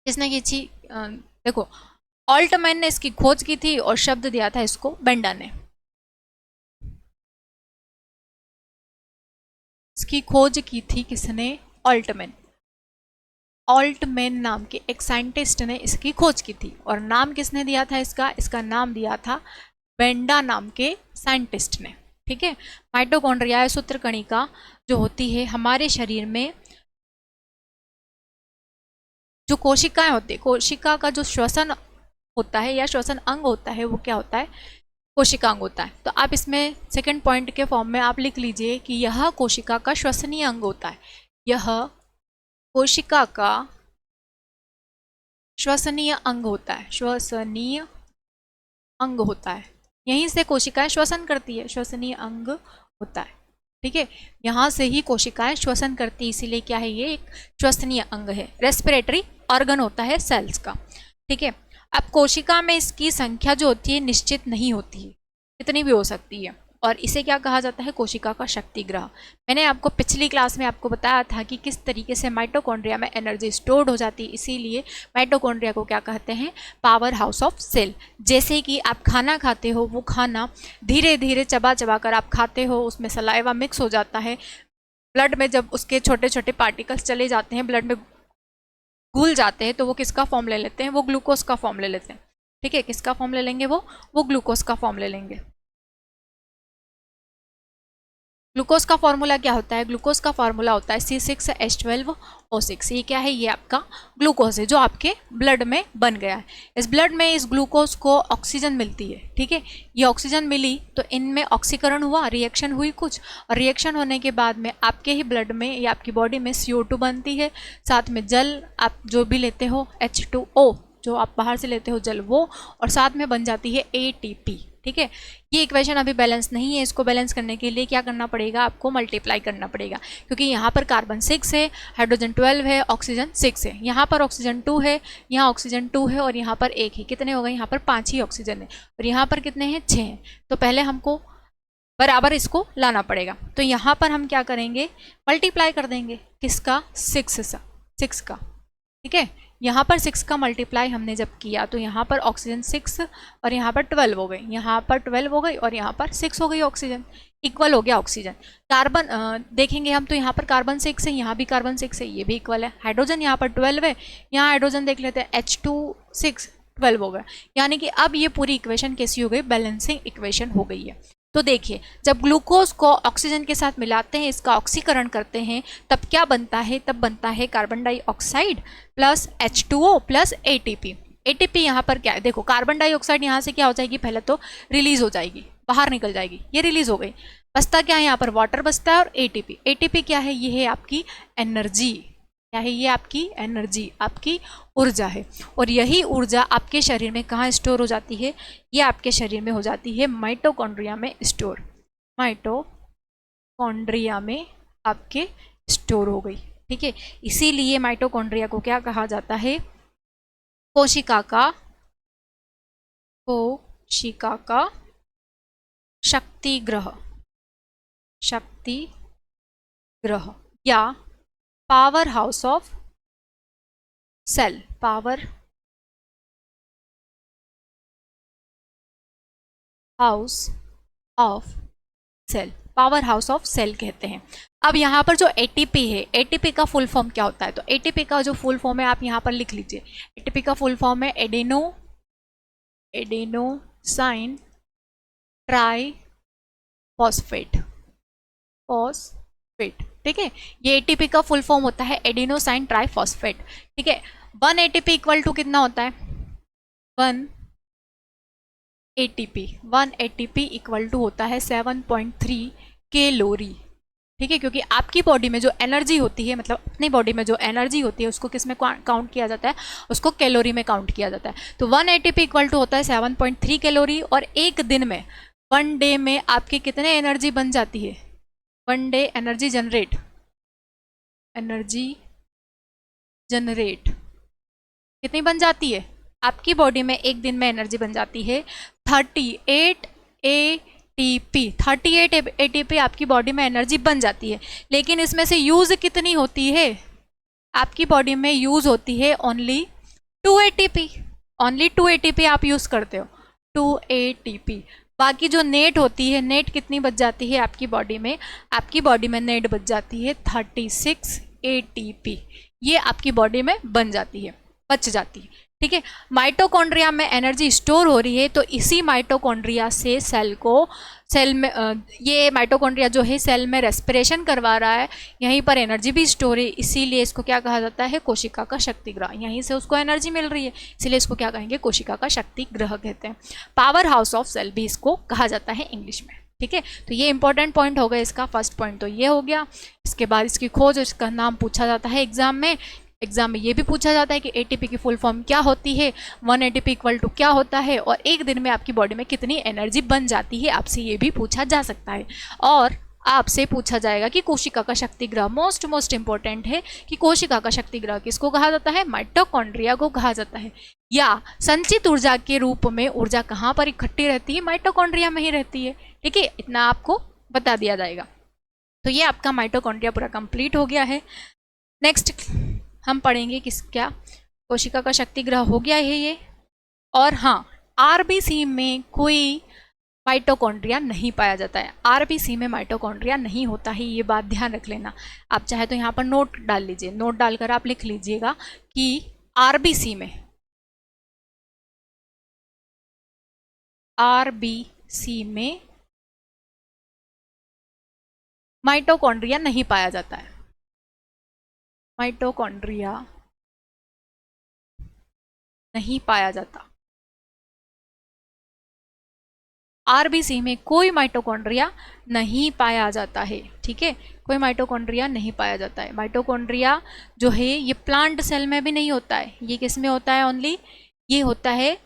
किसने की थी, देखो ऑल्टमैन ने इसकी खोज की थी और शब्द दिया था इसको बेंडा ने। इसकी खोज की थी किसने? ऑल्टमैन। ऑल्टमैन नाम के एक साइंटिस्ट ने इसकी खोज की थी। और नाम किसने दिया था इसका? इसका नाम दिया था बेंडा नाम के साइंटिस्ट ने। ठीक है। माइटोकॉन्ड्रिया सूत्र कणिका जो होती है हमारे शरीर में, जो कोशिकाएं होती है, कोशिका का जो श्वसन होता है या श्वसन अंग होता है वो क्या होता है? कोशिका अंग होता है। तो आप इसमें सेकंड पॉइंट के फॉर्म में आप लिख लीजिए कि यह कोशिका का श्वसनीय अंग होता है। यह कोशिका का श्वसनीय अंग होता है। श्वसनीय अंग होता है। यहीं से कोशिकाएं श्वसन करती है, श्वसनीय अंग होता है। ठीक है। यहाँ से ही कोशिकाएं श्वसन करती है, इसीलिए क्या है? ये एक श्वसनीय अंग है। रेस्पिरेटरी ऑर्गन होता है सेल्स का। ठीक है। अब कोशिका में इसकी संख्या जो होती है निश्चित नहीं होती है, कितनी भी हो सकती है। और इसे क्या कहा जाता है? कोशिका का शक्ति ग्रह। मैंने आपको पिछली क्लास में आपको बताया था कि किस तरीके से माइटोकॉन्ड्रिया में एनर्जी स्टोर्ड हो जाती है, इसीलिए माइटोकॉन्ड्रिया को क्या कहते हैं? Power house of cell. जैसे कि आप खाना खाते हो, वो खाना धीरे धीरे चबा चबा कर आप खाते हो, उसमें सलाइवा मिक्स हो जाता है, ब्लड में जब उसके छोटे छोटे पार्टिकल्स चले जाते हैं, ब्लड में घुल जाते हैं, तो वो किसका फॉर्म ले लेते हैं? वो ग्लूकोज का फॉर्म ले लेते हैं। ठीक है। किसका फॉर्म ले लेंगे? वो ग्लूकोज का फॉर्म ले लेंगे। ग्लूकोज का फॉर्मूला क्या होता है? ग्लूकोज का फॉर्मूला होता है C6H12O6। ये क्या है? ये आपका ग्लूकोज है जो आपके ब्लड में बन गया है। इस ब्लड में इस ग्लूकोज को ऑक्सीजन मिलती है। ठीक है। ये ऑक्सीजन मिली तो इनमें ऑक्सीकरण हुआ, रिएक्शन हुई कुछ, और रिएक्शन होने के बाद में आपके ही ब्लड में या आपकी बॉडी में CO2 बनती है, साथ में जल आप जो भी लेते हो H2O जो आप बाहर से लेते हो जल वो, और साथ में बन जाती है ATP। ठीक है। ये इक्वेशन अभी बैलेंस नहीं है, इसको बैलेंस करने के लिए क्या करना पड़ेगा? आपको मल्टीप्लाई करना पड़ेगा, क्योंकि यहाँ पर कार्बन 6 है, हाइड्रोजन 12 है, ऑक्सीजन 6 है, यहाँ पर ऑक्सीजन 2 है, यहाँ ऑक्सीजन 2 है, और यहाँ पर 1 है। कितने हो गए? यहाँ पर 5 ही ऑक्सीजन है, और यहाँ पर कितने हैं? 6 हैं। तो पहले हमको बराबर इसको लाना पड़ेगा। तो यहाँ पर हम क्या करेंगे? मल्टीप्लाई कर देंगे। किसका? 6 का। ठीक है। यहाँ पर 6 का मल्टीप्लाई हमने जब किया तो यहाँ पर ऑक्सीजन 6 और यहाँ पर 12 हो गई, यहाँ पर 12 हो गई और यहाँ पर 6 हो गई। ऑक्सीजन इक्वल हो गया ऑक्सीजन। कार्बन देखेंगे हम तो यहाँ पर कार्बन 6 है, यहाँ भी कार्बन 6 है, ये भी इक्वल है। हाइड्रोजन यहाँ पर 12 है, यहाँ हाइड्रोजन देख लेते हैं H2 6 12 हो गया। यानी कि अब ये पूरी इक्वेशन कैसी हो गई? बैलेंसिंग इक्वेशन हो गई है। तो देखिए, जब ग्लूकोज को ऑक्सीजन के साथ मिलाते हैं, इसका ऑक्सीकरण करते हैं, तब क्या बनता है? तब बनता है carbon dioxide plus H2O plus ATP। ATP यहाँ पर क्या है? देखो, कार्बन डाइऑक्साइड यहाँ से क्या हो जाएगी? पहले तो रिलीज हो जाएगी, बाहर निकल जाएगी, ये रिलीज हो गई। बचता क्या है? यहाँ पर वाटर बचता है और ATP। ATP क्या है? ये है आपकी एनर्जी। क्या है? ये आपकी एनर्जी, आपकी ऊर्जा है। और यही ऊर्जा आपके शरीर में कहाँ स्टोर हो जाती है? ये आपके शरीर में हो जाती है माइटोकॉन्ड्रिया में स्टोर। माइटोकॉन्ड्रिया में आपके स्टोर हो गई। ठीक है। इसीलिए माइटोकॉन्ड्रिया को क्या कहा जाता है? कोशिका का शक्ति ग्रह। शक्ति ग्रह या power house of cell. Power house of cell, power house of cell कहते हैं। अब यहाँ पर जो ATP है, ATP का फुल फॉर्म क्या होता है? तो ATP का जो फुल फॉर्म है आप यहाँ पर लिख लीजिए। ATP का फुल फॉर्म है एडेनोसाइन ट्राई फॉस्फेट। ठीक है। ये ATP का फुल फॉर्म होता है एडेनोसाइन ट्राइफॉस्फेट। ठीक है। 1 ATP इक्वल टू कितना होता है? 1 ATP इक्वल टू होता है 7.3 कैलोरी। ठीक है। क्योंकि आपकी बॉडी में जो एनर्जी होती है, मतलब अपनी बॉडी में जो एनर्जी होती है उसको किस में काउंट किया जाता है? उसको कैलोरी में काउंट किया जाता है। तो 1 ATP इक्वल टू होता है 7.3 कैलोरी। और एक दिन में, 1 डे में आपकी कितने एनर्जी बन जाती है? 1 डे एनर्जी जनरेट कितनी बन जाती है? आपकी बॉडी में एक दिन में एनर्जी बन जाती है 38 ATP। 38 ATP आपकी बॉडी में एनर्जी बन जाती है। लेकिन इसमें से यूज कितनी होती है? आपकी बॉडी में यूज होती है ओनली 2 ATP। ओनली 2 ATP आप यूज करते हो। 2 ATP। बाकी जो नेट होती है, नेट कितनी बच जाती है आपकी बॉडी में नेट बच जाती है 36 ATP। ये आपकी बॉडी में बच जाती है, ठीक है। माइटोकॉन्ड्रिया में एनर्जी स्टोर हो रही है, तो इसी माइटोकॉन्ड्रिया से सेल में ये माइटोकॉन्ड्रिया जो है सेल में रेस्पिरेशन करवा रहा है, यहीं पर एनर्जी भी स्टोर है, इसीलिए इसको क्या कहा जाता है, कोशिका का शक्ति ग्रह। यहीं से उसको एनर्जी मिल रही है, इसीलिए इसको क्या कहेंगे, कोशिका का शक्ति ग्रह कहते हैं। पावर हाउस ऑफ सेल भी इसको कहा जाता है इंग्लिश में, ठीक है। तो ये इंपॉर्टेंट पॉइंट हो गया इसका, फर्स्ट पॉइंट तो ये हो गया। इसके बाद इसकी खोज, इसका नाम पूछा जाता है एग्जाम में ये भी पूछा जाता है कि ATP की फुल फॉर्म क्या होती है, 1 ATP इक्वल टू क्या होता है, और एक दिन में आपकी बॉडी में कितनी एनर्जी बन जाती है, आपसे ये भी पूछा जा सकता है। और आपसे पूछा जाएगा कि कोशिका का शक्ति ग्रह, मोस्ट इंपॉर्टेंट है कि कोशिका का शक्ति ग्रह किसको कहा जाता है, माइटोकॉन्ड्रिया को कहा जाता है। या संचित ऊर्जा के रूप में ऊर्जा कहाँ पर इकट्ठी रहती है, माइटोकॉन्ड्रिया में ही रहती है, ठीक है। इतना आपको बता दिया जाएगा। तो ये आपका माइटोकॉन्ड्रिया पूरा कंप्लीट हो गया है। नेक्स्ट हम पढ़ेंगे क्या, कोशिका का शक्ति ग्रह हो गया है ये। और हाँ, RBC में कोई माइटोकॉन्ड्रिया नहीं पाया जाता है, RBC में माइटोकॉन्ड्रिया नहीं होता है, ये बात ध्यान रख लेना। आप चाहे तो यहाँ पर नोट डाल लीजिए, नोट डालकर आप लिख लीजिएगा कि RBC में माइटोकॉन्ड्रिया नहीं पाया जाता है, माइटोकॉन्ड्रिया नहीं पाया जाता। RBC में कोई माइटोकॉन्ड्रिया नहीं पाया जाता है, ठीक है, कोई माइटोकॉन्ड्रिया नहीं पाया जाता है। माइटोकॉन्ड्रिया जो है ये प्लांट सेल में भी नहीं होता है, ये किस में होता है, ओनली ये होता है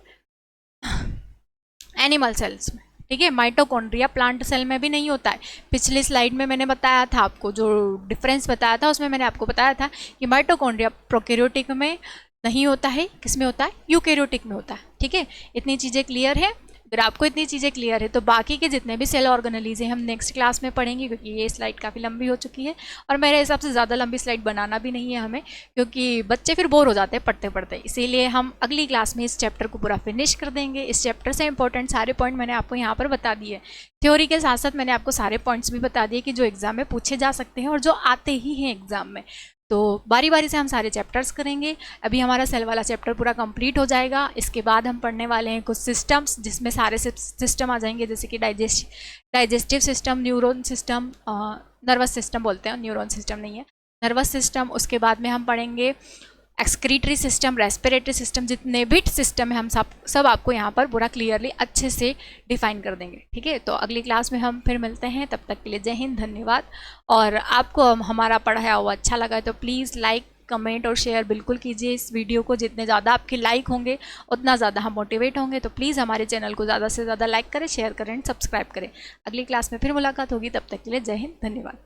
एनिमल सेल्स में, ठीक है। माइटोकॉन्ड्रिया प्लांट सेल में भी नहीं होता है। पिछली स्लाइड में मैंने बताया था आपको, जो डिफरेंस बताया था उसमें मैंने आपको बताया था कि माइटोकॉन्ड्रिया प्रोकैरियोटिक में नहीं होता है, किस में होता है, यूकैरियोटिक में होता है, ठीक है। इतनी चीज़ें क्लियर है। अगर आपको इतनी चीज़ें क्लियर है तो बाकी के जितने भी सेल ऑर्गेनेलिज हैं हम नेक्स्ट क्लास में पढ़ेंगे, क्योंकि ये स्लाइड काफ़ी लंबी हो चुकी है और मेरे हिसाब से ज़्यादा लंबी स्लाइड बनाना भी नहीं है हमें, क्योंकि बच्चे फिर बोर हो जाते हैं पढ़ते पढ़ते। इसीलिए हम अगली क्लास में इस चैप्टर को पूरा फिनिश कर देंगे। इस चैप्टर से इंपॉर्टेंट सारे पॉइंट मैंने आपको यहाँ पर बता दिए। थ्योरी के साथ साथ मैंने आपको सारे पॉइंट्स भी बता दिए कि जो एग्जाम में पूछे जा सकते हैं और जो आते ही हैं एग्जाम में। तो बारी बारी से हम सारे चैप्टर्स करेंगे। अभी हमारा सेल वाला चैप्टर पूरा कंप्लीट हो जाएगा। इसके बाद हम पढ़ने वाले हैं कुछ सिस्टम्स, जिसमें सारे सिस्टम आ जाएंगे, जैसे कि digestive system, neuron system, nervous system बोलते हैं, न्यूरॉन सिस्टम नहीं है, नर्वस सिस्टम। उसके बाद में हम पढ़ेंगे एक्सक्रीटरी सिस्टम, रेस्पिरेटरी सिस्टम, जितने भी सिस्टम है हम सब आपको यहाँ पर पूरा क्लियरली अच्छे से डिफाइन कर देंगे, ठीक है। तो अगली क्लास में हम फिर मिलते हैं, तब तक के लिए जय हिंद, धन्यवाद। और आपको हमारा पढ़ाया हुआ अच्छा लगा है तो प्लीज़ लाइक, कमेंट और शेयर बिल्कुल कीजिए इस वीडियो को। जितने ज़्यादा आपके लाइक होंगे उतना ज़्यादा हम मोटिवेट होंगे। तो प्लीज़ हमारे चैनल को ज़्यादा से ज़्यादा लाइक करें, शेयर करें, सब्सक्राइब करें। अगली क्लास में फिर मुलाकात होगी, तब तक के लिए जय हिंद, धन्यवाद।